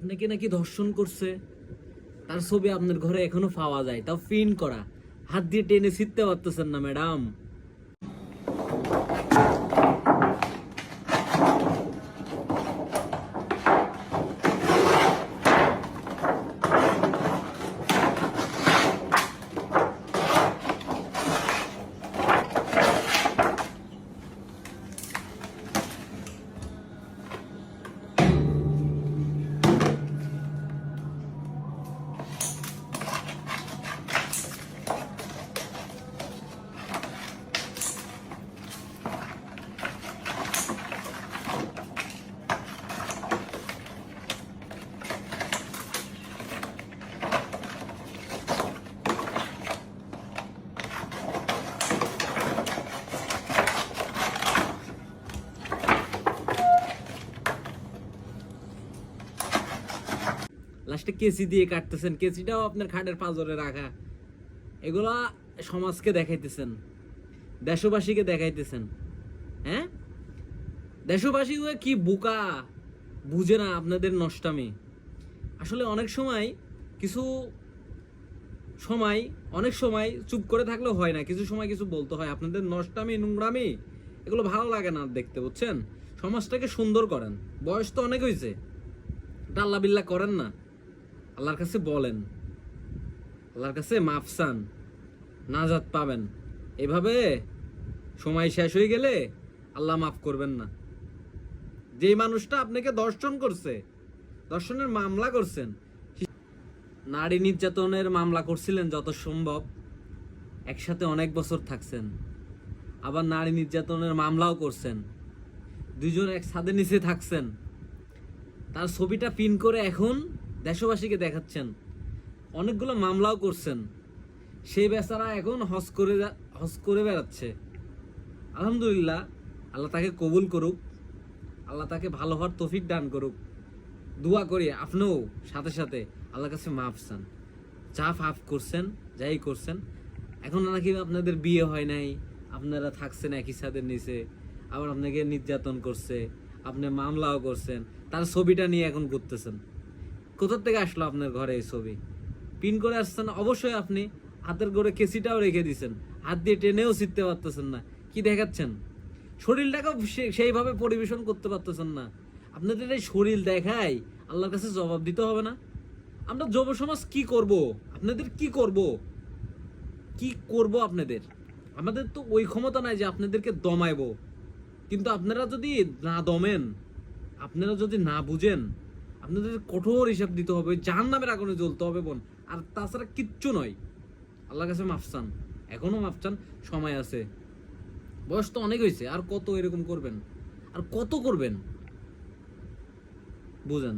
আপনাকে নাকি ধর্ষণ করছে, তার ছবি আপনার ঘরে এখনো পাওয়া যায়, তাও পিন করা, হাত দিয়ে টেনে ছিঁড়তে পারতেছেন না ম্যাডাম। লাস্টে কেসি দিয়ে কাটতেছেন, কেসিটাও আপনার খাটের পাঁজরে রাখা। এগুলা সমাজকে দেখাইতেছেন, দেশবাসীকে দেখাইতেছেন। হ্যাঁ, দেশবাসী কি বোকা, বুঝে না আপনাদের নষ্টামি। আসলে অনেক সময় কিছু সময় অনেক সময় চুপ করে থাকলেও হয় না, কিছু সময় কিছু বলতে হয়। আপনাদের নষ্টামি নোংরামি এগুলো ভালো লাগে না দেখতে, বুঝছেন? সমাজটাকে সুন্দর করেন, বয়স তো অনেক হয়েছে, এটা আল্লাহ বিল্লাহ করেন না, আল্লাহর কাছে বলেন, আল্লাহর কাছে মাফ চান, নাজাত পাবেন। এভাবে সময় শেষ হয়ে গেলে আল্লাহ মাফ করবেন না। যেই মানুষটা আপনাকে দর্শন করছে, দর্শনের মামলা করছেন, নারী নির্যাতনের মামলা করছিলেন যত সম্ভব, একসাথে অনেক বছর থাকছেন, আবার নারী নির্যাতনের মামলাও করছেন, দুইজন এক ছাদের নিচে থাকছেন, তার ছবিটা পিন করে এখন দেশবাসীকে দেখাচ্ছেন। অনেকগুলো মামলাও করছেন, সেই বেচারা এখন হজ করে বেড়াচ্ছে। আলহামদুলিল্লাহ, আল্লাহ তাকে কবুল করুক, আল্লাহ তাকে ভালো হওয়ার তৌফিক দান করুক। দোয়া করি আপনিও সাথে সাথে আল্লাহর কাছে মাফ চান, যা পাপ করছেন, যাই করছেন। এখন নাকি আপনাদের বিয়ে হয় নাই, আপনারা থাকছেন একই ছাদের নিচে, আবার আপনাকে নির্যাতন করছে, আপনি মামলাও করছেন, তার ছবিটা নিয়ে এখন ঘুরতেছেন। কোথা থেকে আসলো আপনার ঘরে এই ছবি? পিন করে আসছেন, অবশ্যই আপনি হাতের ঘরে কেসিটাও রেখে দিয়েছেন, হাত দিয়ে টেনেও ছিঁড়তে পারতেছেন না। কি দেখাচ্ছেন? শরীরটাকেও সেইভাবে পরিবেশন করতে পারতেছেন না। আপনাদের এই শরীর দেখায় আল্লাহর কাছে জবাব দিতে হবে না? আমরা যুব সমাজ কি করব? আপনাদের কি করব? কি করব আপনাদের? আমাদের তো ওই ক্ষমতা নাই যে আপনাদেরকে দমাইবো। কিন্তু আপনারা যদি না দমেন, আপনারা যদি না বুঝেন, আপনাদের কঠোর হিসাব দিতে হবে, জাহান্নামের আগুনে জ্বলতে হবে বোন। আর তাছাড়া কিচ্ছু নয়। আল্লাহর কাছে মাফ চান, এখনো মাফ চান, সময় আছে। বয়স তো অনেক হয়েছে, আর কত এরকম করবেন? আর কত করবেন? বুঝেন।